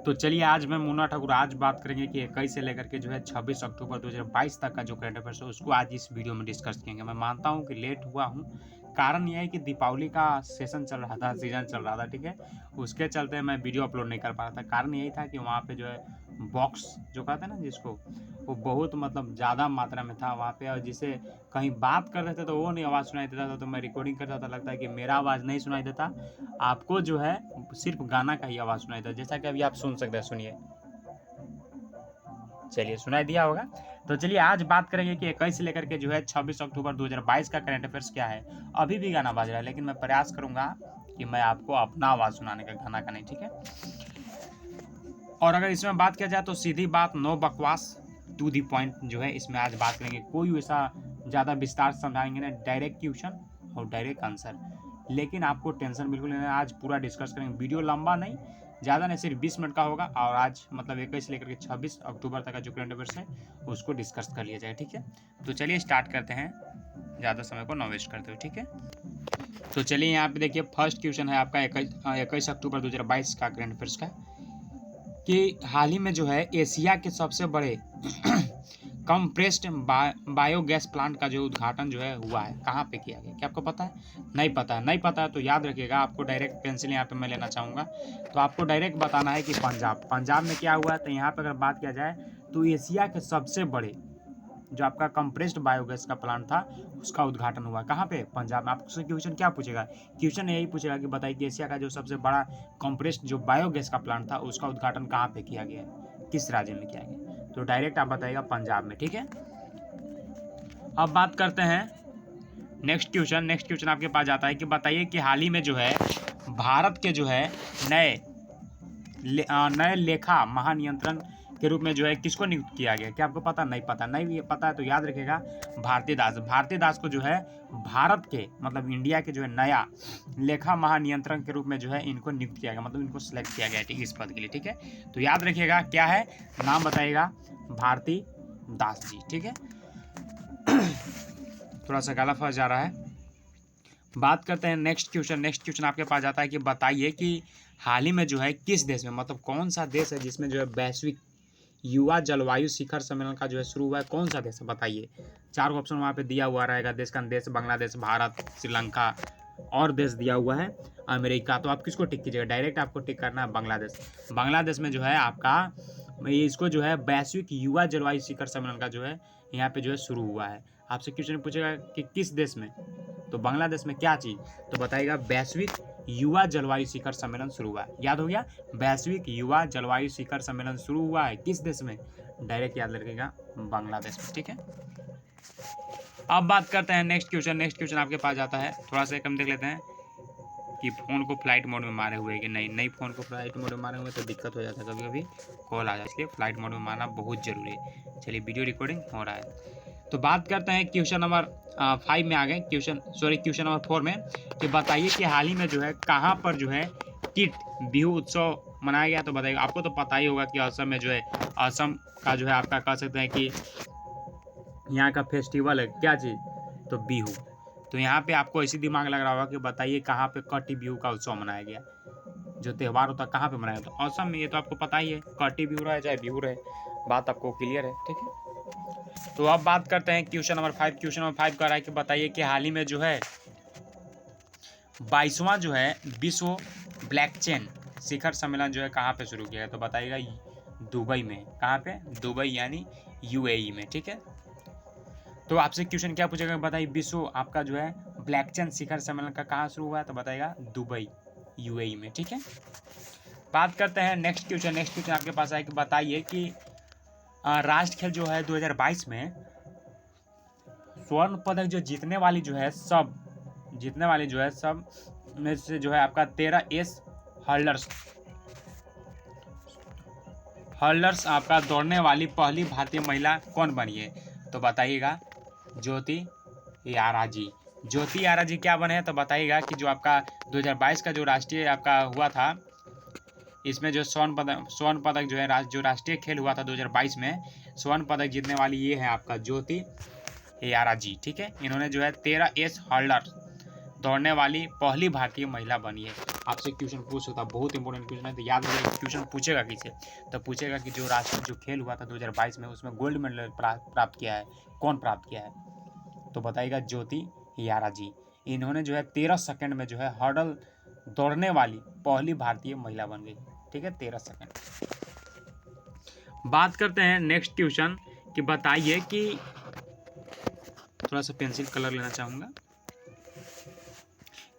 तो चलिए आज मैं मुन्ना ठाकुर आज बात करेंगे कि 21 से लेकर के जो है 26 अक्टूबर 2022 तक का जो करंट अफेयर्स है उसको आज इस वीडियो में डिस्कस करेंगे। मैं मानता हूं कि लेट हुआ हूं, कारण यह है कि दीपावली का सेशन चल रहा था, सीजन चल रहा था, ठीक है। उसके चलते मैं वीडियो अपलोड नहीं कर पा रहा था। कारण यही था कि वहाँ पे जो है बॉक्स जो कहते हैं ना जिसको, वो बहुत मतलब ज़्यादा मात्रा में था वहाँ पे, और जिसे कहीं बात कर रहे थे तो वो नहीं आवाज़ सुनाई देता था, तो मैं रिकॉर्डिंग करता था, लगता है कि मेरा आवाज़ नहीं सुनाई देता, आपको जो है सिर्फ गाना का ही आवाज़ सुनाई देता, जैसा कि अभी आप सुन सकते हैं। सुनिए, चलिए सुनाई दिया होगा। तो चलिए आज बात करेंगे कि 21 से लेकर के जो है 26 अक्टूबर 2022 का करंट अफेयर्स क्या है। अभी भी गाना बज रहा है, लेकिन मैं प्रयास करूंगा कि मैं आपको अपना आवाज़ सुनाने का, गाना का नहीं, ठीक है। और अगर इसमें बात किया जाए तो सीधी बात, नो बकवास, टू दी पॉइंट जो है इसमें आज बात करेंगे। कोई वैसा ज़्यादा विस्तार समझाएंगे ना, डायरेक्ट क्वेश्चन और डायरेक्ट आंसर। लेकिन आपको टेंशन बिल्कुल नहीं है, आज पूरा डिस्कस करेंगे। वीडियो लंबा नहीं, ज़्यादा नहीं, सिर्फ 20 मिनट का होगा। और आज मतलब 21 से लेकर के 26 अक्टूबर तक का जो करंट अफेयर्स है उसको डिस्कस कर लिया जाए, ठीक है। तो चलिए स्टार्ट करते हैं, ज़्यादा समय को ना वेस्ट करते हुए, ठीक है। तो चलिए यहाँ पे देखिए, फर्स्ट क्वेश्चन है आपका 21 अक्टूबर 2022 का करंट अफेयर्स का, कि हाल ही में जो है एशिया के सबसे बड़े कंप्रेस्ड बायोगैस प्लांट का जो उद्घाटन जो है हुआ है, कहाँ पे किया गया, क्या आपको पता है? नहीं पता है? नहीं पता है तो याद रखिएगा, आपको डायरेक्ट पेंसिल यहाँ पे मैं लेना चाहूँगा। तो आपको डायरेक्ट बताना है कि पंजाब में क्या हुआ है। तो यहाँ पे अगर बात किया जाए तो एशिया के सबसे बड़े जो आपका कंप्रेस्ड बायोगैस का प्लांट था उसका उद्घाटन हुआ, कहाँ पे? पंजाब में। आपसे क्वेश्चन क्या पूछेगा? क्वेश्चन यही पूछेगा कि बताइए कि एशिया का जो सबसे बड़ा कंप्रेस्ड जो बायोगैस का प्लांट था उसका उद्घाटन कहाँ पे किया गया है, किस राज्य में किया गया? तो डायरेक्ट आप बताइएगा पंजाब में, ठीक है। अब बात करते हैं नेक्स्ट क्वेश्चन आपके पास जाता है कि बताइए कि हाल ही में जो है भारत के जो है नए लेखा महानियंत्रण के रूप में जो है किसको नियुक्त किया गया, क्या आपको पता? नहीं पता। नहीं पता है तो याद रखिएगा, भारती दास को जो है भारत के मतलब इंडिया के जो है नया लेखा महानियंत्रण के रूप में जो है इनको नियुक्त किया गया, मतलब इनको सिलेक्ट किया गया, ठीक है, इस पद के लिए, ठीक है। तो याद रखिएगा क्या है, नाम बताइएगा, भारती दास जी, ठीक है। थोड़ा सा गला फंस जा रहा है। बात करते हैं नेक्स्ट क्वेश्चन आपके पास जाता है कि बताइए कि हाल ही में जो है किस देश में, मतलब कौन सा देश है जिसमें जो है वैश्विक युवा जलवायु शिखर सम्मेलन का जो है शुरू हुआ है, कौन सा देश है बताइए। 4 ऑप्शन वहाँ पे दिया हुआ रहेगा, देश का देश, बांग्लादेश, भारत, श्रीलंका और देश दिया हुआ है अमेरिका। तो आप किसको टिक कीजिएगा? डायरेक्ट आपको टिक करना है बांग्लादेश। बांग्लादेश में जो है आपका इसको जो है वैश्विक युवा जलवायु शिखर सम्मेलन का जो है यहाँ पे जो है शुरू हुआ है। आपसे क्वेश्चन पूछेगा कि किस देश में, तो बांग्लादेश में क्या चीज़, तो बताइएगा वैश्विक युवा जलवायु शिखर सम्मेलन शुरू हुआ है। याद हो गया, वैश्विक युवा जलवायु शिखर सम्मेलन शुरू हुआ है किस देश में? डायरेक्ट याद रखिएगा बांग्लादेश में, ठीक है। अब बात करते हैं नेक्स्ट क्वेश्चन आपके पास जाता है, थोड़ा सा कम देख लेते हैं कि फ़ोन को फ्लाइट मोड में मारे हुए कि नहीं फ़ोन को फ्लाइट मोड में मारे हुए तो दिक्कत हो जाता है, कभी कभी कॉल आ जाए, इसलिए फ्लाइट मोड में मारना बहुत ज़रूरी है। चलिए वीडियो रिकॉर्डिंग हो रहा है। तो बात करते हैं क्वेश्चन नंबर 5 में आ गए, क्वेश्चन नंबर 4 में, कि बताइए कि हाल ही में जो है कहाँ पर जो है किट बिहू उत्सव मनाया गया। तो बताइए, आपको तो पता ही होगा कि असम में जो है, असम का जो है आपका कह सकते हैं कि यहाँ का फेस्टिवल है क्या चीज़, तो बिहू। तो यहाँ पे आपको ऐसी दिमाग लग रहा होगा कि बताइए कहाँ पे कटी बिहू का उत्सव मनाया गया, जो त्यौहार होता है कहाँ पे मनाया गया, तो असम में। ये तो आपको पता ही है, कटी बिहू रहे चाहे बिहू रहे, बात आपको क्लियर है, ठीक है। तो अब बात करते हैं क्वेश्चन नंबर 5 कह रहा है कि बताइए कि हाल ही में जो है 22वां जो है विश्व ब्लॉकचेन शिखर सम्मेलन जो है कहाँ पे शुरू किया है, तो बताइएगा दुबई में। कहाँ पे? दुबई यानी यूएई में, ठीक है। तो आपसे क्वेश्चन क्या पूछेगा, बताइए विश्व आपका जो है ब्लॉकचेन शिखर सम्मेलन का कहाँ शुरू हुआ है, तो बताइएगा दुबई यूएई में, ठीक है। बात करते हैं नेक्स्ट क्वेश्चन आपके पास आए कि बताइए कि राष्ट्र खेल जो है 2022 में स्वर्ण पदक जो जीतने वाली जो है सब में से जो है आपका 13 एस हर्लर्स आपका दौड़ने वाली पहली भारतीय महिला कौन बनी है, तो बताइएगा ज्योति यारा जी क्या बने हैं, तो बताइएगा कि जो आपका 2022 का जो राष्ट्रीय आपका हुआ था, इसमें जो स्वर्ण पदक जो है जो राष्ट्रीय खेल हुआ था 2022 में, स्वर्ण पदक जीतने वाली ये है आपका ज्योति यारा जी, ठीक है। इन्होंने जो है 13 एस हर्लर दौड़ने वाली पहली भारतीय महिला बनी है। आपसे क्वेश्चन पूछ सकता है, बहुत इंपॉर्टेंट क्वेश्चन है, तो याद रखिएगा क्वेश्चन पूछेगा किसे, तो पूछेगा कि जो राष्ट्रीय जो खेल हुआ था 2022 में उसमें गोल्ड मेडल प्राप्त किया है, कौन प्राप्त किया है, तो बताइएगा ज्योति यारा जी। इन्होंने जो है 13 सेकंड में जो है हर्डल दौड़ने वाली पहली भारतीय महिला बन गई। ठीक है, 13 सेकंड। बात करते हैं नेक्स्ट क्वेश्चन कि बताइए कि, थोड़ा सा पेंसिल कलर लेना चाहूँगा,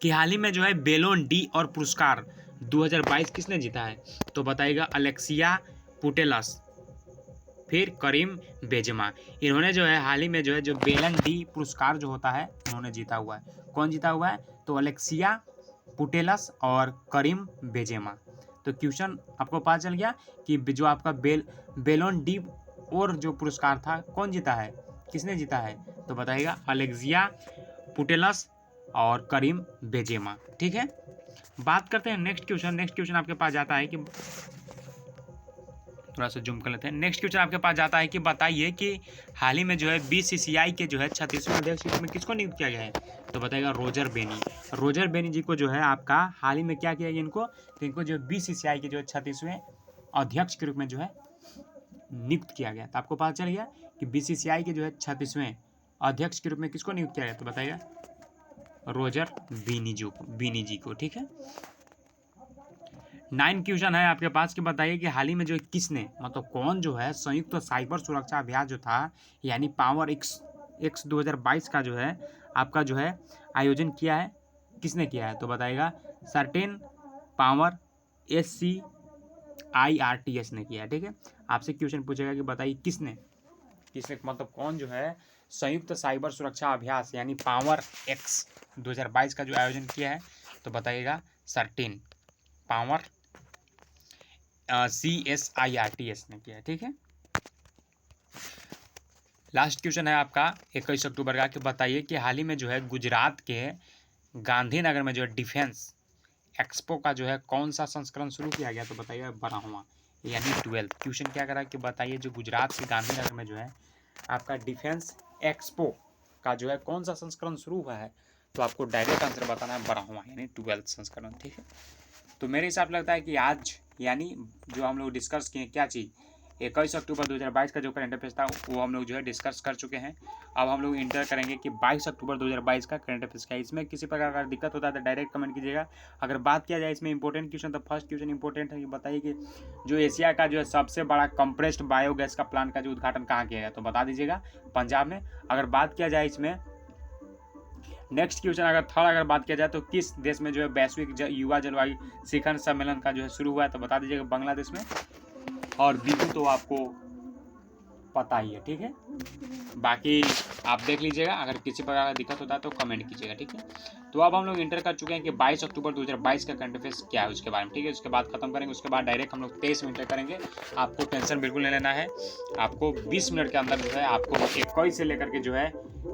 कि हाल ही में जो है बेलोन डी और पुरस्कार 2022 किसने जीता है, तो बताइएगा अलेक्सिया पुटेलस, फिर करीम बेंजेमा। इन्होंने जो है हाल ही में जो है जो बेलन डी पुरस्कार जो होता है उन्होंने जीता हुआ है। कौन जीता हुआ है, तो अलेक्सिया पुटेलस और करीम बेंजेमा। तो क्वेश्चन आपको पता चल गया कि जो आपका बेलोन डी और जो पुरस्कार था कौन जीता है, किसने जीता है, तो बताइएगा अलेक्सिया पुटेलस और करीम बेंजेमा। ठीक है, बात करते हैं नेक्स्ट क्वेश्चन। नेक्स्ट क्वेश्चन आपके पास जाता है कि, थोड़ा सा जूम कर लेते हैं, नेक्स्ट क्वेश्चन आपके पास जाता है कि बताइए कि हाल ही में जो है बीसीसीआई के जो है 36वें अध्यक्ष में किसको नियुक्त किया गया है, तो बताइएगा रोजर बेनी। रोजर बेनी जी को जो है आपका हाल ही में क्या किया गया इनको, तो इनको जो बीसीसीआई के जो है 36वें अध्यक्ष के रूप में जो है नियुक्त किया गया। तो आपको पता चल गया कि बीसीसीआई के जो है 36वें अध्यक्ष के रूप में किसको नियुक्त किया गया, तो बताइएगा रोजर बीनी जी को। ठीक है, 9 क्वेश्चन है आपके पास कि बताइए कि हाल ही में जो किसने, मतलब कौन जो है संयुक्त साइबर सुरक्षा अभियान जो था यानी पावर एक्स 2022 का जो है आपका जो है आयोजन किया है, किसने किया है, तो बताइएगा सर्टेन पावर SCIRTS ने किया है। ठीक है, आपसे क्वेश्चन पूछेगा कि बताइए किसने मतलब कौन जो है संयुक्त साइबर सुरक्षा अभ्यास यानी पावर एक्स 2022 का जो आयोजन किया है, तो बताइएगा सर्टेन पावर CSIRTS ने किया है। ठीक है, लास्ट क्वेश्चन है आपका 21 अक्टूबर का कि बताइए कि हाल ही में जो है गुजरात के गांधीनगर में जो है डिफेंस एक्सपो का जो है कौन सा संस्करण शुरू किया गया, तो बताइए 12वां यानी 12th। क्वेश्चन क्या करा कि बताइए जो गुजरात के गांधीनगर में जो है आपका डिफेंस एक्सपो का जो है कौन सा संस्करण शुरू हुआ है, तो आपको डायरेक्ट आंसर बताना है 12वां यानी 12th संस्करण। ठीक है, तो मेरे हिसाब से लगता है कि आज यानी जो हम लोग डिस्कस किए क्या चीज़ 21 अक्टूबर 2022 का जो करंट अफेयर्स था वो हम लोग जो है डिस्कस कर चुके हैं। अब हम लोग इंटर करेंगे कि 22 अक्टूबर 2022 का करंट अफेयर्स क्या है। इसमें किसी प्रकार का दिक्कत होता है तो डायरेक्ट कमेंट कीजिएगा। अगर बात किया जाए इसमें इंपॉर्टेंट क्वेश्चन, तो फर्स्ट क्वेश्चन इंपॉर्टेंट है कि बताइए कि जो एशिया का जो है सबसे बड़ा कंप्रेस्ड बायोगैस का प्लांट का जो उद्घाटन कहाँ किया गया, तो बता दीजिएगा पंजाब में। अगर बात किया जाए इसमें नेक्स्ट क्वेश्चन अगर थर्ड अगर बात किया जाए तो किस देश में जो है वैश्विक युवा जलवायु शिखर सम्मेलन का जो है शुरू हुआ है, तो बता दीजिएगा बांग्लादेश में। और बीजू तो आपको पता ही है। ठीक है, बाकी आप देख लीजिएगा, अगर किसी प्रकार का दिक्कत होता है तो कमेंट कीजिएगा। ठीक है, तो अब हम लोग इंटर कर चुके हैं कि 22 अक्टूबर 2022 का करंट अफेयर्स क्या है उसके बारे में। ठीक है, उसके बाद खत्म करेंगे, उसके बाद डायरेक्ट हम लोग 23 में इंटर करेंगे। आपको टेंशन बिल्कुल नहीं लेना है, आपको 20 मिनट के अंदर जो है आपको 21 से लेकर के जो है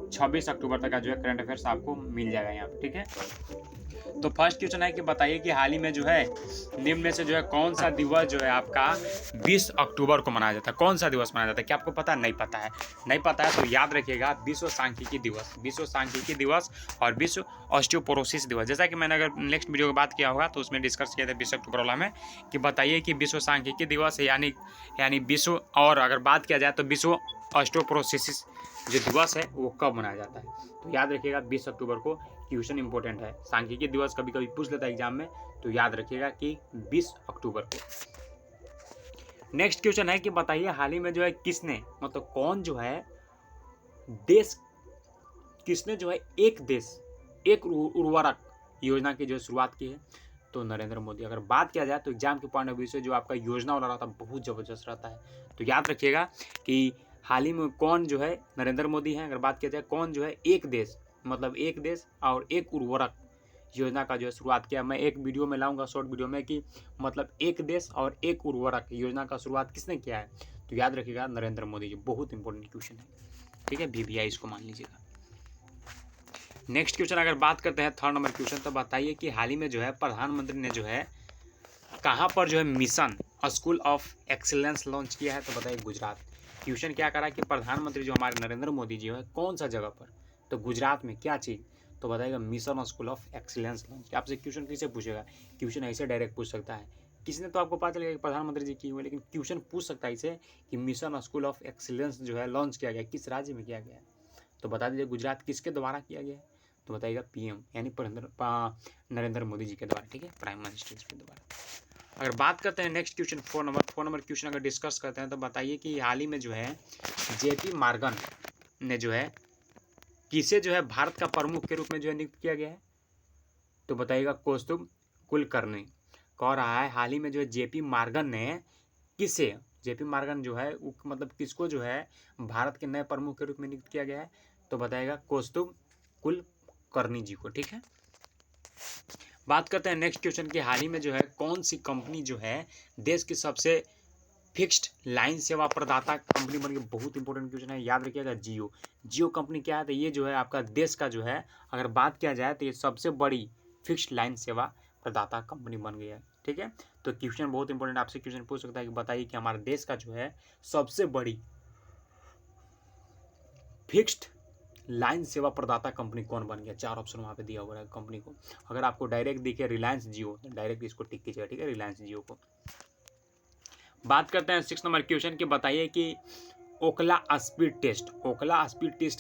26 अक्टूबर तक का जो है करंट अफेयर्स आपको मिल जाएगा यहाँ पे। ठीक है, तो फर्स्ट क्वेश्चन है कि बताइए कि हाल ही में जो है निम्न में से जो है कौन सा दिवस जो है आपका 20 अक्टूबर को मनाया जाता है, कौन सा दिवस मनाया जाता है, क्या आपको पता है? नहीं पता है, नहीं पता है तो याद रखिएगा विश्व सांख्यिकी दिवस, विश्व सांख्यिकी दिवस और विश्व ऑस्टियोपोरोसिस दिवस। जैसा कि मैंने अगर नेक्स्ट वीडियो की बात किया होगा तो उसमें डिस्कस किया था 20 अक्टूबर वाला में कि बताइए कि विश्व सांख्यिकी दिवस यानी विश्व, और अगर बात किया जाए तो विश्व ऑस्टियोपोरोसिस जो दिवस है वो कब मनाया जाता है, तो याद रखिएगा 20 अक्टूबर को। क्वेश्चन इंपॉर्टेंट है, सांख्यिकी दिवस कभी कभी पूछ लेता है एग्जाम में, तो याद रखिएगा कि 20 अक्टूबर को। नेक्स्ट क्वेश्चन है कि बताइए हाल ही में जो है किसने, मतलब कौन जो है देश, किसने जो है एक देश एक उर्वरक योजना की जो शुरुआत की है, तो नरेंद्र मोदी। अगर बात किया जाए तो एग्जाम के पॉइंट ऑफ व्यू से जो आपका योजना वाला रहता है बहुत ज़बरदस्त रहता है, तो याद रखिएगा कि हाल ही में कौन जो है नरेंद्र मोदी हैं। अगर बात किया जाए कौन जो है एक देश, मतलब एक देश और एक उर्वरक योजना का जो है शुरुआत किया। मैं एक वीडियो में लाऊंगा शॉर्ट वीडियो में कि मतलब एक देश और एक उर्वरक योजना का शुरुआत किसने किया है, तो याद रखिएगा नरेंद्र मोदी जी। बहुत इंपॉर्टेंट क्वेश्चन है, ठीक है, VVI इसको मान लीजिएगा। नेक्स्ट क्वेश्चन अगर बात करते हैं थर्ड नंबर क्वेश्चन, तो बताइए कि हाल ही में जो है प्रधानमंत्री ने जो है कहाँ पर जो है mission school of excellence launch किया है, तो बताइए गुजरात। क्वेश्चन क्या करा कि प्रधानमंत्री जो हमारे नरेंद्र मोदी जी है कौन सा जगह पर, तो गुजरात में क्या चीज़, तो बताइएगा mission school of excellence launch. आपसे क्वेश्चन किसे पूछेगा, क्वेश्चन ऐसे डायरेक्ट पूछ सकता है, किसी ने तो आपको पता चलेगा कि प्रधानमंत्री जी की हुए, लेकिन क्वेश्चन पूछ सकता है इसे कि मिशन स्कूल ऑफ एक्सीलेंस जो है लॉन्च किया गया, किस राज्य में किया गया है। तो बता दीजिए गुजरात किसके द्वारा किया गया है, तो बताइएगा पीएम यानी नरेंद्र मोदी जी के द्वारा, ठीक है, प्राइम मिनिस्टर के द्वारा। अगर बात करते हैं नेक्स्ट क्वेश्चन 4 नंबर क्वेश्चन अगर डिस्कस करते हैं तो बताइए कि हाल ही में जो है जेपी मॉर्गन ने जो है किसे जो है भारत का प्रमुख के रूप में जो है नियुक्त किया गया है, तो बताइएगा कौस्तुभ कुलकर्णी। कह रहा है हाल ही में जो है जेपी मॉर्गन ने किसे, जेपी मॉर्गन जो है मतलब किसको जो है भारत के नए प्रमुख के रूप में नियुक्त किया गया है, तो बताइएगा कौस्तुभ कुलकर्णी जी को, ठीक है। बात करते हैं नेक्स्ट क्वेश्चन की हाल ही में जो है कौन सी कंपनी जो है देश की सबसे फिक्स्ड लाइन सेवा प्रदाता कंपनी बन गई। बहुत इंपॉर्टेंट क्वेश्चन है, याद रखिएगा। जियो कंपनी क्या है, तो ये जो है आपका देश का जो है अगर बात किया जाए तो ये सबसे बड़ी फिक्स्ड लाइन सेवा प्रदाता कंपनी बन गई है, ठीक है। तो क्वेश्चन बहुत इंपॉर्टेंट, आपसे क्वेश्चन पूछ सकता है कि बताइए कि हमारे देश का जो है सबसे बड़ी फिक्स्ड लाइन सेवा प्रदाता कंपनी कौन बन गया। 4 ऑप्शन वहाँ पे दिया हुआ है कंपनी को। अगर आपको डायरेक्ट दिखे रिलायंस जियो, तो डायरेक्ट इसको टिक कीजिएगा, ठीक है, रिलायंस जियो को। बात करते हैं 6 नंबर क्वेश्चन की, बताइए कि ओकला स्पीड टेस्ट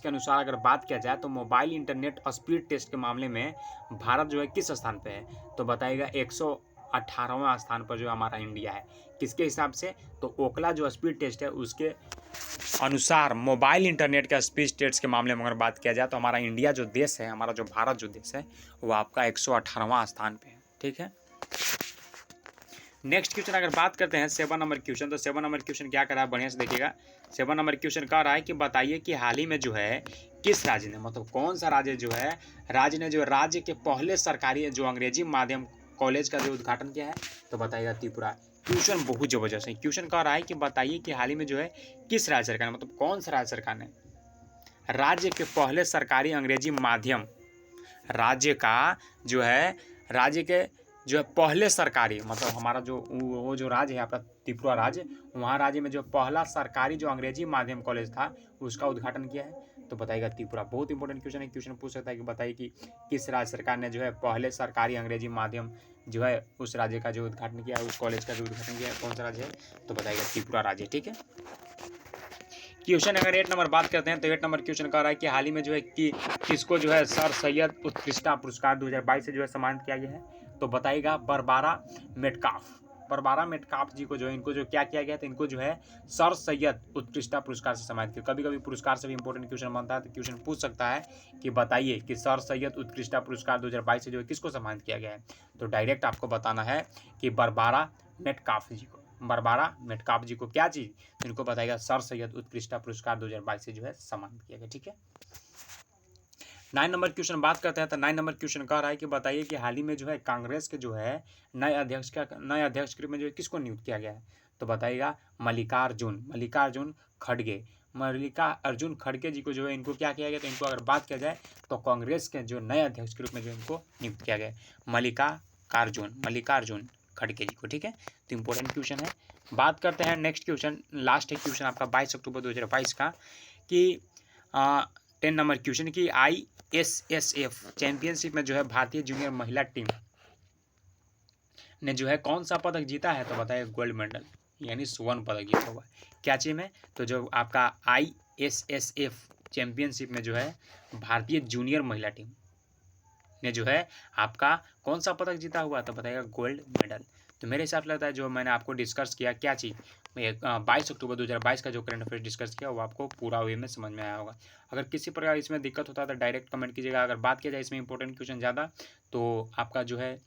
के अनुसार अगर बात किया जाए तो मोबाइल इंटरनेट स्पीड टेस्ट के मामले में भारत जो है किस स्थान पे है, तो बताइएगा 118वां स्थान पर जो हमारा इंडिया है। किसके हिसाब से, तो ओकला जो स्पीड टेस्ट है उसके अनुसार मोबाइल इंटरनेट के स्पीड टेस्ट के मामले में अगर बात किया जाए तो हमारा इंडिया जो देश है, हमारा जो भारत जो देश है वो आपका 118वां स्थान पे है, ठीक है। नेक्स्ट क्वेश्चन अगर बात करते हैं 7 नंबर क्वेश्चन, तो 7 नंबर क्वेश्चन क्या कर रहा है, बढ़िया से देखिएगा। 7 नंबर क्वेश्चन कह रहा है कि बताइए कि हाल ही में जो है किस राज्य ने, मतलब कौन सा राज्य जो है राज्य के पहले सरकारी जो अंग्रेजी माध्यम कॉलेज का जो उद्घाटन किया है, तो बताइएगा त्रिपुरा। क्वेश्चन बहुत जबरदस्त है। क्वेश्चन कह रहा है कि बताइए कि हाल ही में जो है किस राज्य सरकार ने, मतलब कौन सा राज्य सरकार ने राज्य के पहले सरकारी अंग्रेजी माध्यम, राज्य के जो है पहले सरकारी, मतलब हमारा जो वो जो राज्य है आपका त्रिपुरा राज्य, वहाँ राज्य में जो पहला सरकारी जो अंग्रेजी माध्यम कॉलेज था उसका उद्घाटन किया है, तो बताइएगा त्रिपुरा। बहुत इंपॉर्टेंट क्वेश्चन है, क्वेश्चन पूछ सकता है कि बताइए कि किस राज्य सरकार ने जो है पहले सरकारी अंग्रेजी माध्यम जो है उस राज्य का जो उद्घाटन किया है, उस कॉलेज का जो उद्घाटन किया है, कौन सा राज्य है, तो बताइएगा त्रिपुरा राज्य, ठीक है। क्वेश्चन अगर 8 नंबर बात करते हैं तो 8 नंबर क्वेश्चन कह रहा है कि हाल ही में जो है कि किसको जो है सर सैयद उत्कृष्टता पुरस्कार 2022 से जो है सम्मानित किया गया है, तो बताइएगा बरबारा मेटकाफ जी को जो है इनको जो क्या किया गया, तो इनको जो है सर सैयद उत्कृष्टता पुरस्कार से सम्मानित किया। कभी कभी पुरस्कार से भी इंपॉर्टेंट क्वेश्चन बनता है, तो क्वेश्चन पूछ सकता है कि बताइए कि सर सैयद उत्कृष्टता पुरस्कार 2022 से जो है किसको सम्मानित किया गया है, तो डायरेक्ट आपको बताना है कि बरबारा मेटकाफ जी को क्या चीज, तो इनको बताएगा सर सैयद उत्कृष्टता पुरस्कार 2022 से जो है सम्मानित किया गया, ठीक है। 9 नंबर क्वेश्चन बात करते हैं तो 9 नंबर क्वेश्चन कह रहा है कि बताइए कि हाल ही में जो है कांग्रेस के जो है नए अध्यक्ष के रूप में जो है किसको नियुक्त किया गया है, तो बताइएगा मल्लिकार्जुन खड़गे जी को जो है इनको क्या किया गया, तो इनको अगर बात किया जाए तो कांग्रेस के जो नए अध्यक्ष के रूप में जो इनको नियुक्त किया गया मल्लिकार्जुन खड़गे जी को, ठीक है। तो इंपॉर्टेंट क्वेश्चन है। बात करते हैं नेक्स्ट क्वेश्चन, लास्ट है क्वेश्चन आपका 22 अक्टूबर 2022 का, कि 10 नंबर क्वेश्चन की ISSF चैंपियनशिप में जो है भारतीय जूनियर महिला टीम ने जो है कौन सा पदक जीता है, तो बताइए गोल्ड मेडल यानी स्वर्ण पदक जीता हुआ है। क्या चीज में, तो जो आपका ISSF चैंपियनशिप में जो है भारतीय जूनियर महिला टीम ने जो है आपका कौन सा पदक जीता हुआ, तो बताइएगा गोल्ड मेडल। तो मेरे हिसाब से लगता है जो मैंने आपको डिस्कस किया क्या चीज़, 22 अक्टूबर 2022 का जो करंट अफेयर डिस्कस किया वो आपको पूरा वे में समझ में आया होगा। अगर किसी प्रकार इसमें दिक्कत होता है तो डायरेक्ट कमेंट कीजिएगा। अगर बात किया जाए इसमें इंपॉर्टेंट क्वेश्चन ज़्यादा, तो आपका जो है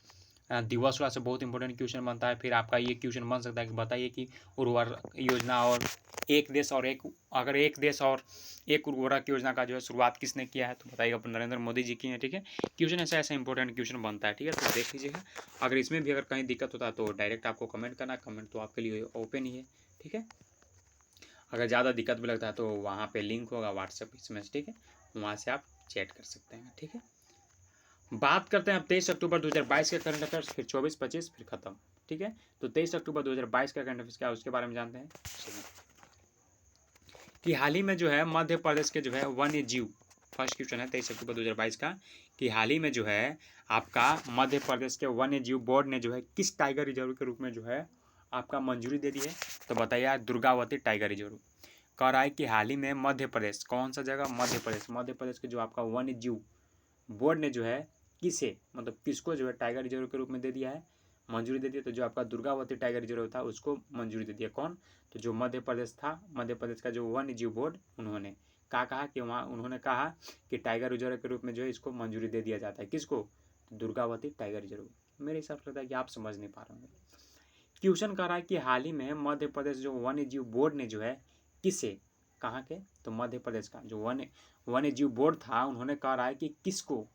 दिवस से बहुत इंपॉर्टेंट क्वेश्चन बनता है। फिर आपका ये क्वेश्चन बन सकता है कि बताइए कि उर्वरक योजना और एक देश और एक उर्वरक योजना का जो है शुरुआत किसने किया है, तो बताइएगा नरेंद्र मोदी जी की है, ठीक है। क्वेश्चन ऐसा इंपॉर्टेंट क्वेश्चन बनता है, ठीक है, तो देख लीजिएगा। अगर इसमें भी अगर कहीं दिक्कत होता है तो डायरेक्ट आपको कमेंट करना, कमेंट तो आपके लिए ओपन ही है, ठीक है। अगर ज़्यादा दिक्कत भी लगता है तो वहाँ पे लिंक होगा व्हाट्सएप इसमें, ठीक है, वहाँ से आप चैट कर सकते हैं, ठीक है। बात करते हैं अब 23 अक्टूबर 2022 के करंट अफेयर्स, फिर 24-25 फिर खत्म, ठीक है। तो 23 अक्टूबर 2022 का करंट अफेयर्स क्या है उसके बारे में जानते हैं कि हाल ही में जो है मध्य प्रदेश के जो है वन्य जीव फर्स्ट क्वेश्चन है 23 अक्टूबर 2022 का कि हाल ही में जो है आपका मध्य प्रदेश के वन्य जीव बोर्ड ने जो है किस टाइगर रिजर्व के रूप में जो है आपका मंजूरी दे दी है। तो बताइए दुर्गावती टाइगर रिजर्व। कह रहा है कि हाल ही में मध्य प्रदेश, कौन सा जगह, मध्य प्रदेश के जो आपका वन्य जीव बोर्ड ने जो है किसे, मतलब किसको जो है टाइगर रिजर्व के रूप में दे दिया है, मंजूरी दे दी है। तो जो आपका दुर्गावती टाइगर रिजर्व था उसको मंजूरी दे दिया। कौन? तो जो मध्य प्रदेश था, मध्य प्रदेश का जो वन्य जीव बोर्ड, उन्होंने कहा कि वहाँ उन्होंने कहा कि टाइगर रिजर्व के रूप में जो है इसको मंजूरी दे दिया जाता है। किसको? Durgavati tiger reserve. मेरे हिसाब से लगता है कि आप समझ नहीं पा रहे होंगे। क्वेश्चन कह रहा है कि हाल ही में मध्य प्रदेश जो वन्य जीव बोर्ड ने जो है किसे, कहाँ के, तो मध्य प्रदेश का जो वन्य जीव बोर्ड था उन्होंने कह रहा है कि किसको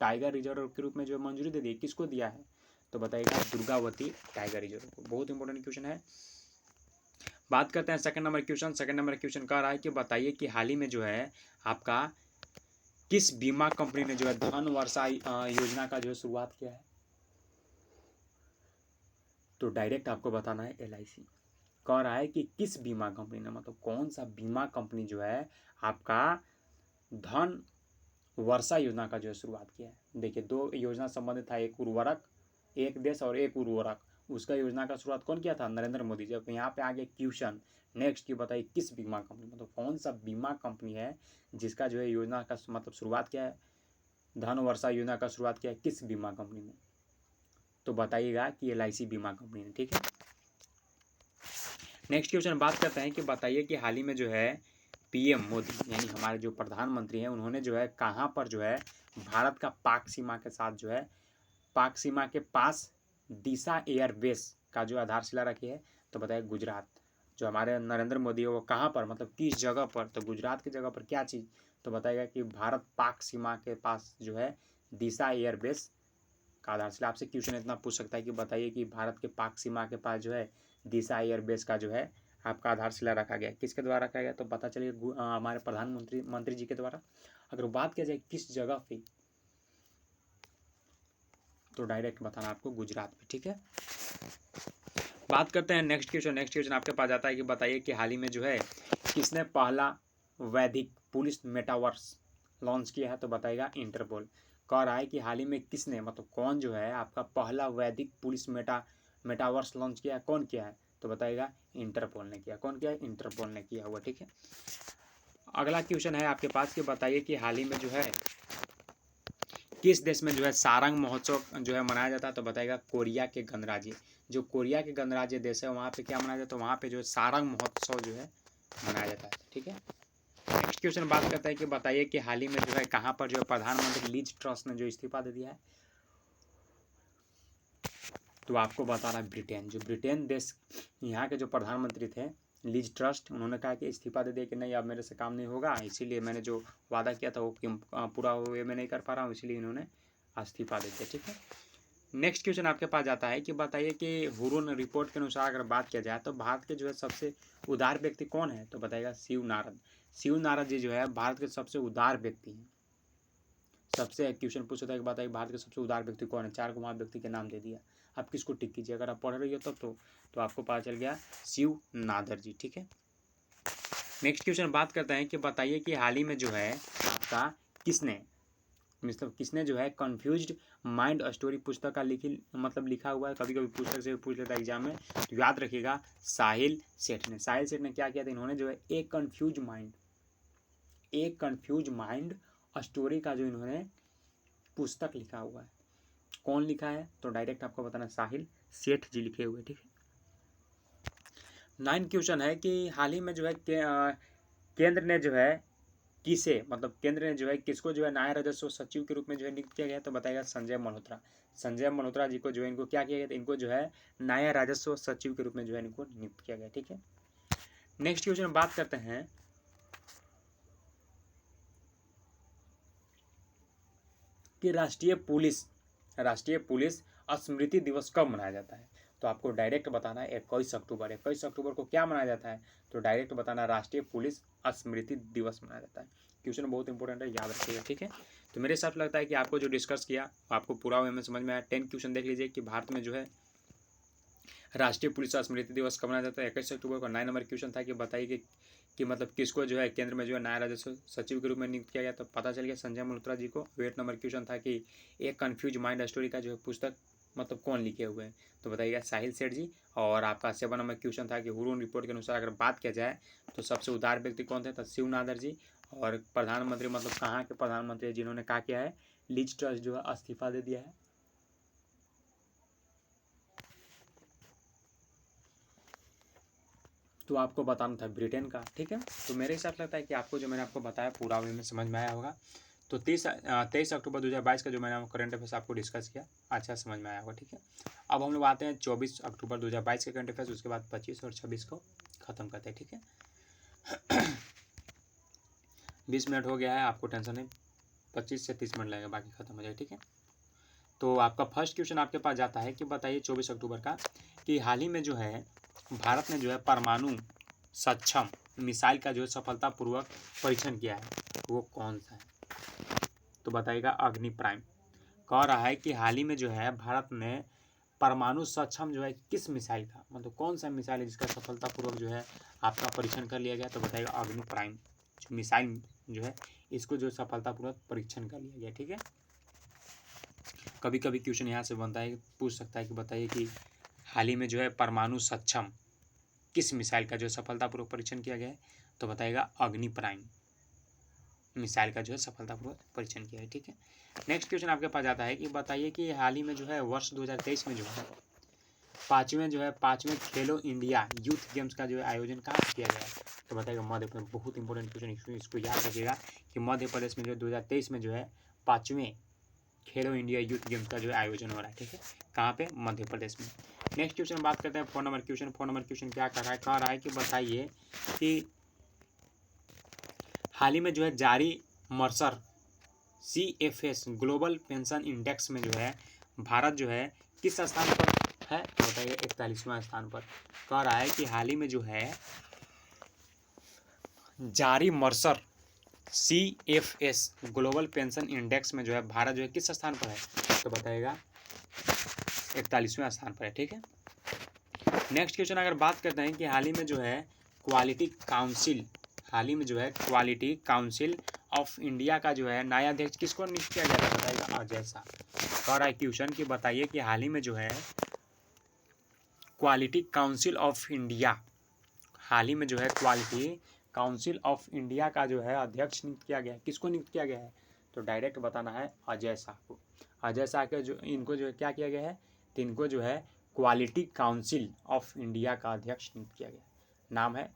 टाइगर रिजर्व के रूप में जो मंजूरी दे दी, किसको दिया है। तो बताइएगा दुर्गावती टाइगर रिजर्व को। बहुत इंपॉर्टेंट क्वेश्चन है। बात करते हैं second number question. Second number question कह रहा है कि बताइए कि हाल ही में जो है आपका किस बीमा कंपनी ने जो है धन वर्षा योजना का जो है शुरुआत किया है। तो डायरेक्ट आपको बताना है LIC। कह रहा है कि किस बीमा कंपनी ने, मतलब कौन सा बीमा कंपनी जो है आपका धन वर्षा योजना का जो है शुरुआत किया है। देखिए दो योजना संबंधित था, एक उर्वरक, एक देश और एक उर्वरक। उसका योजना का शुरुआत कौन किया था? नरेंद्र मोदी जी। अब यहाँ पे आगे क्वेश्चन नेक्स्ट की बताइए किस बीमा कंपनी, मतलब कौन सा बीमा कंपनी है जिसका जो है योजना का मतलब शुरुआत किया है, धन वर्षा योजना का शुरुआत किया है, किस बीमा कंपनी ने। तो बताइएगा कि LIC बीमा कंपनी ने। ठीक है, नेक्स्ट क्वेश्चन बात करते हैं कि बताइए कि हाल ही में जो है PM मोदी यानी हमारे जो प्रधानमंत्री हैं उन्होंने जो है कहाँ पर जो है भारत का पाक सीमा के साथ जो है पाक सीमा के पास दिशा एयरबेस का जो आधारशिला रखी है। तो बताइए गुजरात। जो हमारे नरेंद्र मोदी है वो कहाँ पर, मतलब किस जगह पर, तो गुजरात की जगह पर क्या चीज़। तो बताएगा कि भारत पाक सीमा के पास जो है दिशा एयरबेस का आधारशिला। आपसे क्वेश्चन इतना पूछ सकता है कि बताइए कि भारत के पाक सीमा के पास जो है दिशा एयरबेस का जो है आपका आधारशिला रखा गया, किसके द्वारा रखा गया। तो पता चलिए हमारे प्रधानमंत्री जी के द्वारा। अगर बात किया जाए किस जगह पे, तो डायरेक्ट बताना आपको गुजरात में। ठीक है, बात करते हैं नेक्स्ट क्वेश्चन। नेक्स्ट क्वेश्चन आपके पास आता है कि बताइए कि हाल ही में जो है किसने पहला वैदिक पुलिस मेटावर्स लॉन्च किया है। तो बताएगा इंटरपोल। कह रहा है कि हाल ही में किसने, मतलब कौन जो है आपका पहला वैदिक पुलिस मेटावर्स लॉन्च किया है, कौन किया है। तो बताएगा इंटरपोल ने किया। कौन किया है? इंटरपोल ने किया हुआ। ठीक है, अगला क्वेश्चन है आपके पास कि बताइए कि हाल ही में जो है किस देश में जो है सारंग महोत्सव जो है मनाया जाता है। तो बताएगा कोरिया के गणराज्य। जो कोरिया के गणराज्य देश है वहाँ पे क्या मनाया जाता है, तो वहाँ पे जो है सारंग महोत्सव जो है मनाया जाता है। ठीक है, नेक्स्ट क्वेश्चन बात करता है कि बताइए कि हाल ही में जो है कहाँ पर जो है प्रधानमंत्री लीज ट्रस्ट ने जो इस्तीफा दे दिया है। तो आपको बताना ब्रिटेन। जो ब्रिटेन देश यहाँ के जो प्रधानमंत्री थे लीज ट्रस्ट, उन्होंने कहा कि इस्तीफा दे दिया कि नहीं अब मेरे से काम नहीं होगा, इसीलिए मैंने जो वादा किया था वो पूरा वे मैं नहीं कर पा रहा हूँ, इसलिए इन्होंने इस्तीफा दे दिया। ठीक है, नेक्स्ट क्वेश्चन आपके पास जाता है कि बताइए कि हुरून रिपोर्ट के अनुसार अगर बात किया जाए तो भारत के जो है सबसे उदार व्यक्ति कौन है। तो बताएगा शिव नारद। शिव नारद जी जो है भारत के सबसे उदार व्यक्ति हैं। सबसे क्वेश्चन पूछ सकता है कि बताइए भारत के सबसे उदार व्यक्ति कौन है। 4 को वहाँ व्यक्ति के नाम दे दिया, आप किसको टिक कीजिए। अगर आप पढ़ रही हो तब तो आपको पता चल गया शिव नादर जी। ठीक है, नेक्स्ट क्वेश्चन बात करते हैं कि बताइए कि हाल ही में जो है आपका किसने, मतलब किसने जो है कन्फ्यूज्ड माइंड स्टोरी पुस्तक का लिखा हुआ है। कभी कभी पुस्तक से पूछ लेता है एग्जाम में, तो याद रखिएगा साहिल सेठ ने। साहिल सेठ ने क्या किया था, इन्होंने जो है एक कन्फ्यूज माइंड स्टोरी का जो इन्होंने पुस्तक लिखा हुआ है। कौन लिखा है, तो डायरेक्ट आपको बताना साहिल सेठ जी लिखे हुए। ठीक है, 9 क्वेश्चन है कि हाल ही में जो है केंद्र ने जो है किसे, मतलब केंद्र ने जो है किसको जो है नया राजस्व सचिव के रूप में जो है नियुक्त किया गया। तो बताएगा संजय मल्होत्रा। संजय मल्होत्रा जी को जो है इनको क्या किया गया था, इनको जो है नया राजस्व सचिव के रूप में जो है इनको नियुक्त किया गया। ठीक है, नेक्स्ट क्वेश्चन बात करते हैं कि राष्ट्रीय पुलिस स्मृति दिवस कब मनाया जाता है। तो आपको डायरेक्ट बताना है 21 अक्टूबर। 21 अक्टूबर को क्या मनाया जाता है, तो डायरेक्ट बताना राष्ट्रीय पुलिस स्मृति दिवस मनाया जाता है। क्वेश्चन बहुत इंपॉर्टेंट है, याद रखिएगा। ठीक है, तो मेरे हिसाब से लगता है कि आपको जो डिस्कस किया आपको पूरा वे में समझ में आया। 10 क्वेश्चन देख लीजिए कि भारत में जो है राष्ट्रीय पुलिस स्मृति दिवस कब मनाया जाता है? 21 अक्टूबर को। 9 नंबर क्वेश्चन था कि बताइए कि मतलब किसको जो है केंद्र में जो है नया राजस्व सचिव के रूप में नियुक्त किया गया, तो पता चल गया संजय मल्होत्रा जी को। 8 नंबर क्वेश्चन था कि एक कन्फ्यूज माइंड स्टोरी का जो है पुस्तक मतलब कौन लिखे हुए हैं, तो बताइएगा साहिल सेठ जी। और आपका 7 नंबर क्वेश्चन था कि हुरून रिपोर्ट के अनुसार अगर बात किया जाए तो सबसे उदार व्यक्ति कौन थे, तो शिव नादर जी। और प्रधानमंत्री मतलब कहाँ के प्रधानमंत्री जिन्होंने क्या किया है, लीज ट्रस्ट जो है इस्तीफा दे दिया है। तो आपको बताना था ब्रिटेन का, ठीक है। तो मेरे हिसाब से लगता है कि आपको जो मैंने आपको बताया पूरा वे में समझ में आया होगा। तो 23 अक्टूबर 2022 का जो मैंने करंट अफेयर्स आपको डिस्कस किया, अच्छा समझ में आया होगा, ठीक है। अब हम लोग आते हैं 24 अक्टूबर 2022 के करंट अफेयर्स, उसके बाद 25 और 26 को ख़त्म करते हैं, ठीक है। 20 मिनट हो गया है, आपको टेंशन नहीं, 25 से 30 मिनट लगेगा, बाकी ख़त्म हो जाएगा, ठीक है। तो आपका फर्स्ट क्वेश्चन आपके पास जाता है कि बताइए 24 अक्टूबर का कि हाल ही में जो है भारत ने जो है परमाणु सक्षम मिसाइल का जो है सफलतापूर्वक परीक्षण किया है, वो कौन सा है, तो बताइएगा अग्नि प्राइम। कह रहा है कि हाल ही में जो है भारत ने परमाणु सक्षम जो है किस मिसाइल का, मतलब कौन सा मिसाइल है जिसका सफलतापूर्वक जो है आपका परीक्षण कर लिया गया, तो बताइएगा अग्नि प्राइम जो मिसाइल जो है इसको जो सफलतापूर्वक परीक्षण कर लिया गया, ठीक है। कभी कभी क्वेश्चन यहाँ से बनता है, पूछ सकता है कि बताइए कि हाल ही में जो है परमाणु सक्षम किस मिसाइल का जो सफलतापूर्वक परीक्षण किया गया है, तो बताइएगा अग्नि प्राइम मिसाइल का जो है सफलतापूर्वक परीक्षण किया है, ठीक है। नेक्स्ट क्वेश्चन आपके पास आता है कि बताइए कि हाल ही में जो है वर्ष 2023 में जो है पाँचवें खेलो इंडिया यूथ गेम्स का जो है आयोजन कहाँ किया गया है, तो बताइएगा मध्य प्रदेश। बहुत इंपॉर्टेंट क्वेश्चन, इसको याद रखिएगा कि मध्य प्रदेश में जो 2023 में जो है 5वें खेलो इंडिया यूथ गेम्स का जो है आयोजन हो रहा है, ठीक है। कहाँ पे, मध्य प्रदेश में। नेक्स्ट क्वेश्चन बात करते हैं 4 नंबर क्वेश्चन। 4 नंबर क्वेश्चन क्या कर रहा है, कह रहा है कि बताइए कि हाल ही में जो है जारी Mercer CFS global pension index में जो है भारत जो है किस स्थान पर है, तो बताइए 41वां स्थान पर। कह रहा है कि हाल ही में जो है जारी Mercer CFS global pension index में जो है भारत जो है किस स्थान पर है, तो बताइएगा 41वें स्थान पर है, ठीक है। नेक्स्ट क्वेश्चन अगर बात करते हैं कि हाल ही में जो है क्वालिटी काउंसिल ऑफ इंडिया का जो है नया अध्यक्ष किसको नियुक्त किया गया था, बताइएगा अजय शाह। कह रहा है क्वेश्चन कि बताइए कि हाल ही में जो है क्वालिटी काउंसिल ऑफ इंडिया का जो है अध्यक्ष नियुक्त किया गया है, किसको नियुक्त किया गया है, तो डायरेक्ट बताना है अजय शाह को। अजय शाह के जो इनको जो है क्या किया गया है, तो इनको जो है क्वालिटी काउंसिल ऑफ इंडिया का अध्यक्ष नियुक्त किया गया, नाम है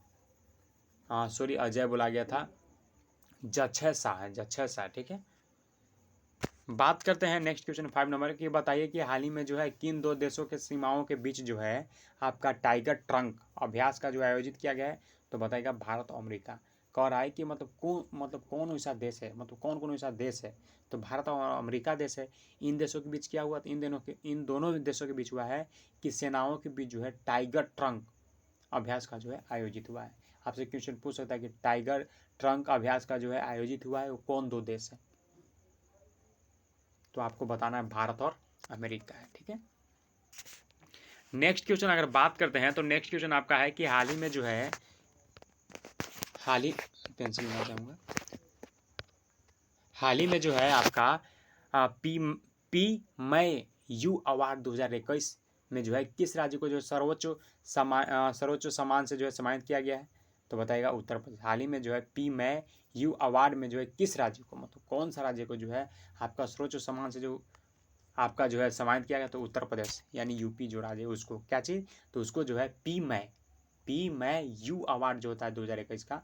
अजय बोला गया था, जच्छय शाह, ठीक है। बात करते हैं नेक्स्ट क्वेश्चन 5 नंबर की। बताइए कि हाल ही में जो है किन दो देशों के सीमाओं के बीच जो है आपका टाइगर ट्रंक अभ्यास का जो आयोजित किया गया है, तो बताइएगा भारत और अमेरिका। कह रहा है कि कौन ऐसा देश है, मतलब कौन ऐसा देश है, तो भारत और अमेरिका देश है। इन देशों के बीच क्या हुआ, तो इन दोनों देशों के बीच हुआ है कि सेनाओं के बीच जो है टाइगर ट्रंक अभ्यास का जो है आयोजित हुआ है। आपसे क्वेश्चन पूछ सकता है कि टाइगर ट्रंक अभ्यास का जो है आयोजित हुआ है वो कौन दो देश है, तो आपको बताना है भारत और अमेरिका है, ठीक है। नेक्स्ट क्वेश्चन अगर बात करते हैं तो नेक्स्ट क्वेश्चन आपका है कि हाल ही में जो है हाल ही में जो है आपका पी मई यू अवार्ड 2021 में जो है किस राज्य को जो सर्वोच्च सम्मान से जो है सम्मानित किया गया है, तो बताइएगा उत्तर प्रदेश। हाल ही में जो है पी मई यू अवार्ड में जो है किस राज्य को, मतलब कौन सा राज्य को जो है आपका सर्वोच्च सम्मान से जो आपका जो है सम्मानित किया गया, तो उत्तर प्रदेश यानी यूपी जो राज्य है उसको क्या चीज़, तो उसको जो है पी मई यू अवार्ड जो होता है 2021 का,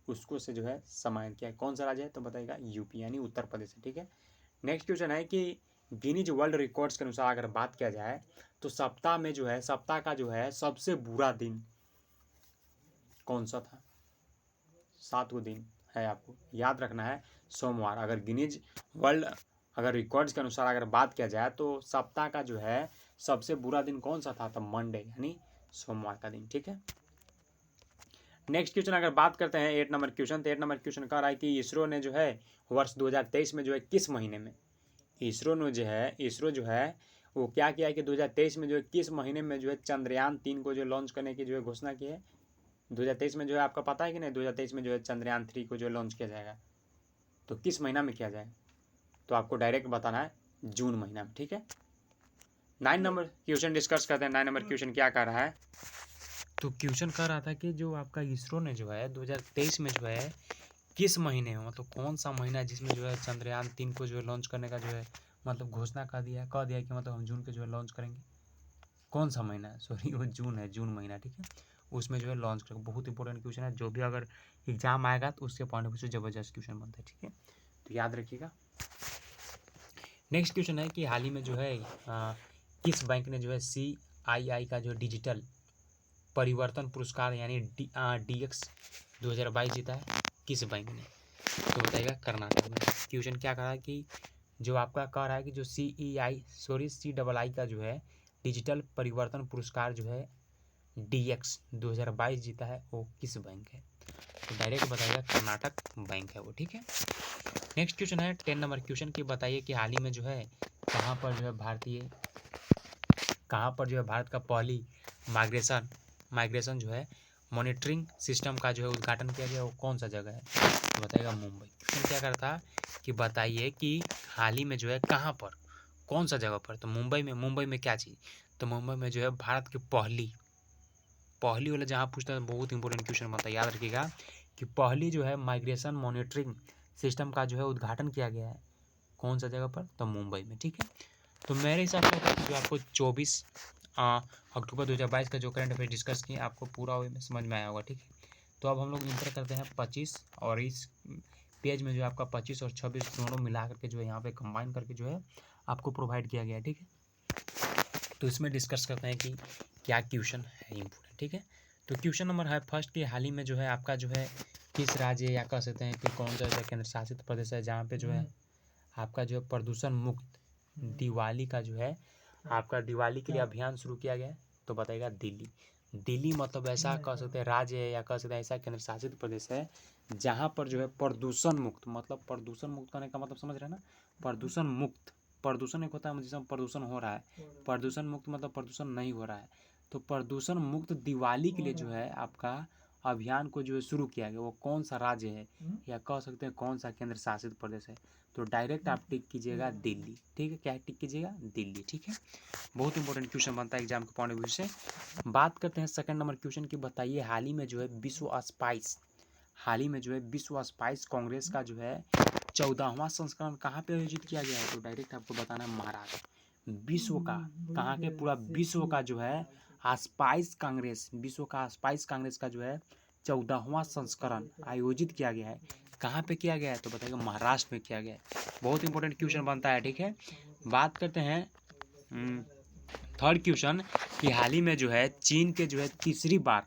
उसको से जो है सम्मानित किया है। कौन सा राज्य है, तो बताइएगा यूपी यानी उत्तर प्रदेश है, ठीक है। नेक्स्ट क्वेश्चन है कि गिनीज वर्ल्ड रिकॉर्ड्स के अनुसार अगर बात किया जाए तो सप्ताह का जो है सबसे बुरा दिन कौन सा था, 7 दिन है, आपको याद रखना है सोमवार। अगर गिनीज वर्ल्ड अगर रिकॉर्ड्स के अनुसार अगर बात किया जाए तो सप्ताह का जो है सबसे बुरा दिन कौन सा था, तो मंडे यानी सोमवार का दिन, ठीक है। नेक्स्ट क्वेश्चन अगर बात करते हैं 8 नंबर क्वेश्चन, तो 8 नंबर क्वेश्चन कह रहा है कि इसरो ने जो है वर्ष 2023 में जो है किस महीने में इसरो जो है वो क्या किया है कि 2023 में जो है किस महीने में जो है चंद्रयान 3 को जो लॉन्च करने की जो है घोषणा की है। 2023 में जो है आपका पता है कि नहीं, 2023 में जो है चंद्रयान 3 को जो लॉन्च किया जाएगा, तो किस महीना में किया जाएगा, तो आपको डायरेक्ट बताना है जून महीना में, ठीक है। 9 नंबर क्वेश्चन डिस्कस करते हैं। 9 नंबर क्वेश्चन क्या कर रहा है, तो क्वेश्चन कह रहा था कि जो आपका इसरो ने जो है 2023 में जो है किस महीने में, मतलब कौन सा महीना है जिसमें जो है चंद्रयान 3 को जो है लॉन्च करने का जो है मतलब घोषणा कह दिया कि मतलब हम जून के जो है लॉन्च करेंगे। कौन सा महीना है, सॉरी वो जून है, जून महीना, ठीक है। उसमें जो है लॉन्च करेंगे। बहुत इंपॉर्टेंट क्वेश्चन है, जो भी अगर एग्जाम आएगा तो उसके पॉइंट ऑफ व्यू से ज़बरदस्त क्वेश्चन बनता है, ठीक है, तो याद रखिएगा। नेक्स्ट क्वेश्चन है कि हाल ही में जो है किस बैंक ने जो है CII का जो डिजिटल परिवर्तन पुरस्कार यानी DX 2022 जीता है, किस बैंक ने, तो बताइएगा कर्नाटक में। क्वेश्चन क्या कह रहा है कि जो आपका कह रहा है कि जो CII का जो है डिजिटल परिवर्तन पुरस्कार जो है DX 2022 जीता है, वो किस बैंक है, तो डायरेक्ट बताइएगा कर्नाटक बैंक है वो, ठीक है। नेक्स्ट क्वेश्चन है 10 नंबर क्वेश्चन की, बताइए कि हाल ही में जो है कहाँ पर जो है भारत का पहली माइग्रेशन जो है मॉनिटरिंग सिस्टम का जो है उद्घाटन किया गया, वो कौन सा जगह है, तो बताइएगा मुंबई। क्वेश्चन क्या करता कि बताइए कि हाल ही में जो है कहाँ पर, कौन सा जगह पर, तो मुंबई में क्या चीज़, तो मुंबई में जो है भारत की पहली वाला जहाँ पूछता है बहुत इंपॉर्टेंट क्वेश्चन बनता है, याद रखिएगा कि पहली जो है माइग्रेशन मॉनिटरिंग सिस्टम का जो है उद्घाटन किया गया है, कौन सा जगह पर, तो मुंबई में, ठीक है। तो मेरे हिसाब से होता है कि जो आपको 24 अक्टूबर 2022 का जो करंट अफेयर डिस्कस किए आपको पूरा वे में समझ में आया होगा, ठीक है। तो अब हम लोग इंटर करते हैं 25, और इस पेज में जो आपका 25 और 26 दोनों मिला करके जो है यहाँ पे कंबाइन करके जो है आपको प्रोवाइड किया गया है, ठीक है। तो इसमें डिस्कस करते हैं कि क्या क्वेश्चन है इम्पोर्टेंट, ठीक है। तो क्वेश्चन नंबर है फर्स्ट कि हाल ही में जो है आपका जो है किस राज्य या कह सकते हैं कि कौन सा ऐसा केंद्र शासित प्रदेश है जहाँ पे जो है आपका जो है प्रदूषण मुक्त दिवाली का जो है आपका दिवाली के लिए अभियान शुरू किया गया है, तो बताइएगा दिल्ली मतलब ऐसा कह सकते हैं राज्य है या कह सकते हैं ऐसा केंद्र शासित प्रदेश है जहाँ पर जो है प्रदूषण मुक्त, मतलब प्रदूषण मुक्त करने का मतलब समझ रहे हैं ना, प्रदूषण मुक्त, प्रदूषण एक होता है जिसमें प्रदूषण हो रहा है, प्रदूषण मुक्त मतलब प्रदूषण नहीं हो रहा है, तो प्रदूषण मुक्त दिवाली के लिए जो है आपका अभियान को जो है शुरू किया गया, वो कौन सा राज्य है या कह सकते हैं कौन सा केंद्र शासित प्रदेश है, तो डायरेक्ट आप टिक कीजिएगा दिल्ली, ठीक है। क्या टिक कीजिएगा, दिल्ली, ठीक है। बहुत इंपॉर्टेंट क्वेश्चन बनता है एग्जाम के पॉइंट ऑफ व्यू से। बात करते हैं सेकंड नंबर क्वेश्चन की, बताइए हाल ही में जो है विश्व स्पाइस कांग्रेस का जो है 14वां संस्करण कहाँ पे आयोजित किया गया है, तो डायरेक्ट आपको बताना है महाराष्ट्र। विश्व का कहाँ के, पूरा विश्व का जो है विश्व का स्पाइस कांग्रेस का जो है 14वां संस्करण आयोजित किया गया है, कहाँ पे किया गया है, तो बताइएगा महाराष्ट्र में किया गया है। बहुत इंपॉर्टेंट क्वेश्चन बनता है, ठीक है। बात करते हैं थर्ड क्वेश्चन कि हाल ही में जो है चीन के जो है तीसरी बार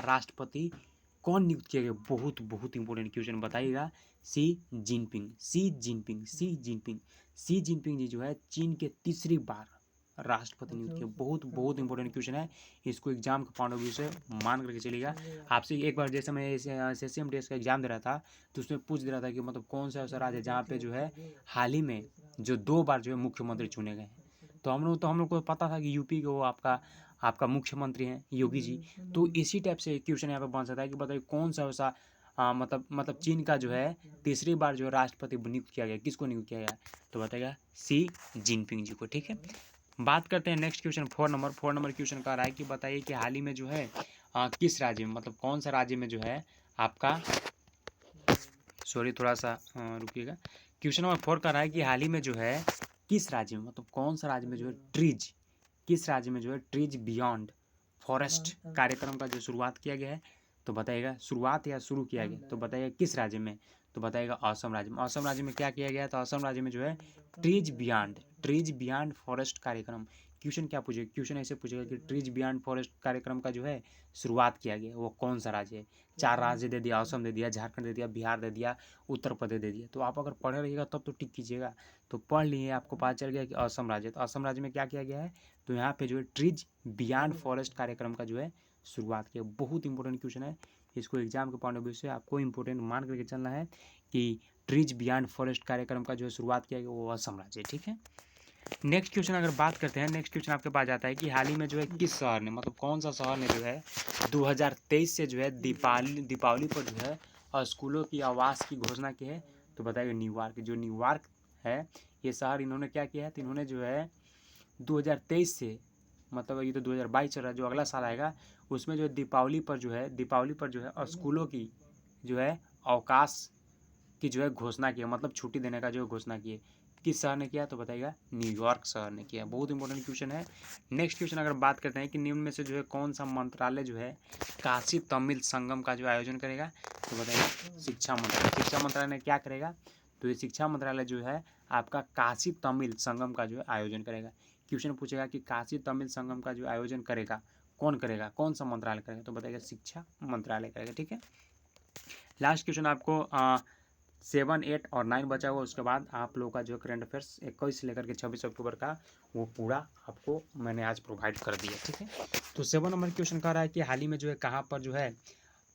राष्ट्रपति कौन नियुक्त किया गया, बहुत इंपॉर्टेंट क्वेश्चन बताइएगा, शी जिनपिंग जी जो है चीन के तीसरी बार राष्ट्रपति नियुक्त किया। बहुत इंपॉर्टेंट क्वेश्चन है, इसको एग्जाम के पॉइंट ऑफ व्यू से मान करके चलिएगा। आपसे एक बार जैसे मैं SSC-MTS का एग्जाम दे रहा था तो उसमें पूछ दे रहा था कि मतलब कौन सा ऐसा राज्य है जहाँ पे जो है हाल ही में जो 2 बार जो है मुख्यमंत्री चुने गए हैं, तो हम लोग को पता था कि यूपी के वो आपका मुख्यमंत्री हैं योगी जी। तो इसी टाइप से क्वेश्चन यहाँ पे बन सकता है कि बताइए कौन सा ऐसा मतलब चीन का जो है तीसरी बार जो है राष्ट्रपति नियुक्त किया गया, किसको नियुक्त किया गया, तो बताएगा शी जिनपिंग जी को, ठीक है। बात करते हैं नेक्स्ट क्वेश्चन 4 नंबर क्वेश्चन का रहा है कि बताइए कि हाल ही में जो है किस राज्य में, मतलब कौन सा राज्य में जो है आपका सॉरी थोड़ा सा रुकिएगा। क्वेश्चन नंबर 4 का रहा है कि हाल ही में जो है किस राज्य में, मतलब कौन सा राज्य में जो है ट्रीज बियॉन्ड फॉरेस्ट कार्यक्रम का जो शुरुआत किया गया है, तो बताइएगा शुरुआत या शुरू किया गया, तो बताइएगा किस राज्य में, तो बताइएगा असम राज्य में। असम राज्य में क्या किया गया है, तो असम राज्य में जो है ट्रीज बियॉन्ड फॉरेस्ट कार्यक्रम। क्वेश्चन क्या पूछेगा, क्वेश्चन ऐसे पूछेगा कि ट्रीज बियॉन्ड फॉरेस्ट कार्यक्रम का जो है शुरुआत किया गया वो कौन सा राज्य है। 4 राज्य दे दिया, असम दे दिया, झारखंड दे दिया, बिहार दे दिया, उत्तर प्रदेश दे दिया। तो आप अगर पढ़े रहिएगा तब तो टिक कीजिएगा। तो पढ़ लिए आपको पता चल गया कि असम राज्य, तो असम राज्य में क्या किया गया है, तो यहाँ पे जो है ट्रीज बियॉन्ड फॉरेस्ट कार्यक्रम का जो है शुरुआत किया। बहुत इंपॉर्टेंट क्वेश्चन है, इसको एग्जाम के पॉइंट ऑफ व्यू से आपको इंपॉर्टेंट मान करके चलना है कि ट्रीज बियॉन्ड फॉरेस्ट कार्यक्रम का जो है शुरुआत किया गया वो असम राज्य, ठीक है। नेक्स्ट क्वेश्चन अगर बात करते हैं, नेक्स्ट क्वेश्चन आपके पास आता है कि हाल ही में जो है किस शहर ने, मतलब कौन सा शहर ने जो है 2023 से जो है दीपावली पर जो है स्कूलों की आवास की घोषणा की है? तो बताइए न्यूयॉर्क। जो न्यूयॉर्क है ये शहर, इन्होंने क्या किया है, तो इन्होंने जो है 2023 से, मतलब ये तो 2022 चल रहा है, जो अगला साल आएगा उसमें जो है दीपावली पर जो है स्कूलों की जो है अवकाश की जो है घोषणा की है, मतलब छुट्टी देने का जो घोषणा की है। किस शहर ने किया? तो बताइएगा न्यूयॉर्क शहर ने किया। बहुत इंपॉर्टेंट क्वेश्चन है। नेक्स्ट क्वेश्चन अगर बात करते हैं कि निम्न में से जो है कौन सा मंत्रालय जो है काशी तमिल संगम का जो आयोजन करेगा? तो बताइए शिक्षा मंत्रालय। शिक्षा मंत्रालय ने क्या करेगा? तो ये शिक्षा मंत्रालय जो है आपका काशी तमिल संगम का जो है आयोजन करेगा। क्वेश्चन पूछेगा कि काशी तमिल संगम का जो आयोजन करेगा कौन करेगा, कौन सा मंत्रालय करेगा? तो बताइएगा शिक्षा मंत्रालय करेगा। ठीक है, लास्ट क्वेश्चन आपको 7, 8 और 9 बचा हुआ, उसके बाद आप लोगों का जो करंट अफेयर्स 21 से लेकर के 26 अक्टूबर का वो पूरा आपको मैंने आज प्रोवाइड कर दिया। ठीक है, तो 7 नंबर क्वेश्चन कह रहा है कि हाल ही में जो है कहाँ पर जो है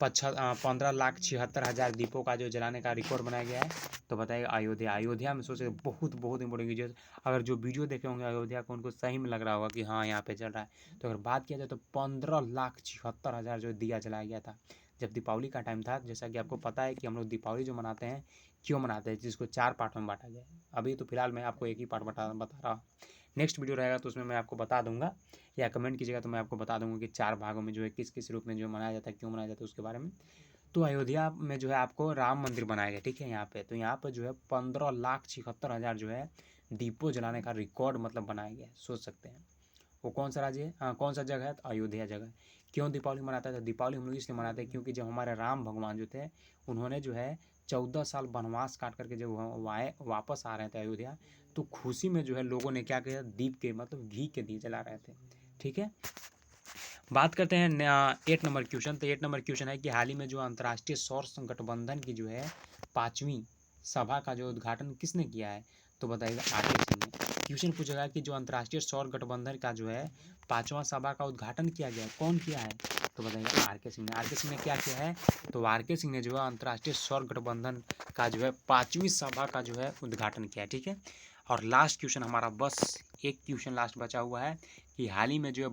15,76,000 दीपों का जो जलाने का रिकॉर्ड बनाया गया है? तो बताइए अयोध्या। अयोध्या में सोचे बहुत बहुत इंपॉर्टेंट वीडियो, अगर जो वीडियो देखे होंगे अयोध्या को उनको सही में लग रहा होगा कि हाँ यहाँ पे चल रहा है। तो अगर बात किया जाए तो 15,76,000 जो दिया जलाया गया था जब दीपावली का टाइम था। जैसा कि आपको पता है कि हम लोग दीपावली जो मनाते हैं क्यों मनाते हैं, जिसको 4 पार्ट में बांटा गया है। अभी तो फिलहाल मैं आपको एक ही पार्ट बता रहा हूँ। नेक्स्ट वीडियो रहेगा तो उसमें मैं आपको बता दूंगा, या कमेंट कीजिएगा तो मैं आपको बता दूंगा कि 4 भागों में जो है किस किस रूप में जो मनाया जाता है, क्यों मनाया जाता है उसके बारे में। तो अयोध्या में जो है आपको राम मंदिर बनाया गया। ठीक है, यहाँ पे तो यहाँ पर जो है 15,76,000 जो है दीपों जलाने का रिकॉर्ड मतलब बनाया गया है। सोच सकते हैं वो कौन सा राज्य है, हाँ कौन सा जगह है? तो अयोध्या जगह है। क्यों दीपावली मनाता है? तो दीपावली हम लोग इसलिए मनाते हैं क्योंकि जब हमारे राम भगवान जो थे उन्होंने जो है 14 साल वनवास काट करके जब वापस आ रहे थे अयोध्या, तो खुशी में जो है लोगों ने क्या किया, दीप के मतलब घी के दिए जला रहे थे। ठीक है, बात करते हैं 8 नंबर क्वेश्चन। तो 8 नंबर क्वेश्चन है कि हाल ही में जो अंतर्राष्ट्रीय सौर गठबंधन की जो है 5वीं सभा का जो उद्घाटन किसने किया है? तो बताइएगा आर.के. सिंह ने। क्वेश्चन पूछेगा कि जो अंतर्राष्ट्रीय सौर गठबंधन का जो है 5वां सभा का उद्घाटन किया गया है, कौन किया है? तो बताइएगा आर.के. सिंह ने। आर.के. सिंह ने क्या किया है? तो आर.के. सिंह ने जो है अंतर्राष्ट्रीय सौर गठबंधन का जो है 5वीं सभा का जो है उद्घाटन किया है। ठीक है, और लास्ट क्वेश्चन हमारा, बस एक क्वेश्चन लास्ट बचा हुआ है कि हाल ही में जो है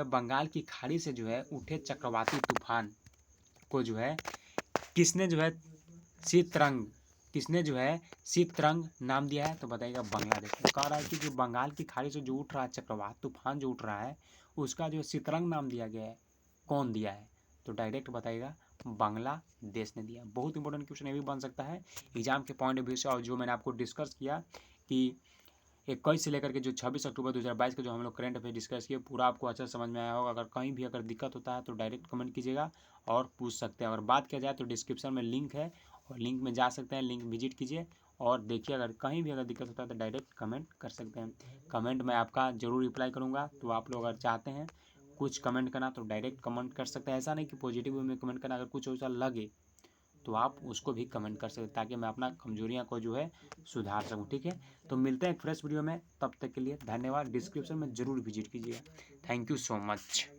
बंगाल की खाड़ी से जो है उठे चक्रवाती तूफान को जो है किसने जो है शीतरंग नाम दिया है? तो बताइएगा बांग्लादेश। तो कह रहा है कि जो बंगाल की खाड़ी से जो उठ रहा है चक्रवात तूफान जो उठ रहा है उसका जो शीतरंग नाम दिया गया है, कौन दिया है? तो डायरेक्ट बताइएगा बांग्लादेश ने दिया। बहुत इंपॉर्टेंट क्वेश्चन ये भी बन सकता है एग्जाम के पॉइंट ऑफ व्यू से। और जो मैंने आपको डिस्कस किया कि 21 से लेकर के जो 26 अक्टूबर 2022 का जो हम लोग करंट अफेयर डिस्कस किए, पूरा आपको अच्छा समझ में आया होगा। अगर कहीं भी अगर दिक्कत होता है तो डायरेक्ट कमेंट कीजिएगा और पूछ सकते हैं। अगर बात किया जाए तो डिस्क्रिप्शन में लिंक है और लिंक में जा सकते हैं, लिंक विजिट कीजिए और देखिए। अगर कहीं भी अगर दिक्कत होता है तो डायरेक्ट कमेंट कर सकते हैं। कमेंट में आपका जरूर रिप्लाई करूँगा। तो आप लोग अगर चाहते हैं कुछ कमेंट करना तो डायरेक्ट कमेंट कर सकते हैं। ऐसा नहीं कि पॉजिटिव वे में कमेंट करना, अगर कुछ ऐसा लगे तो आप उसको भी कमेंट कर सकते हैं ताकि मैं अपना कमजोरियां को जो है सुधार सकूं। ठीक है, तो मिलते हैं एक फ्रेश वीडियो में, तब तक के लिए धन्यवाद। डिस्क्रिप्शन में जरूर विजिट कीजिएगा। Thank you so much.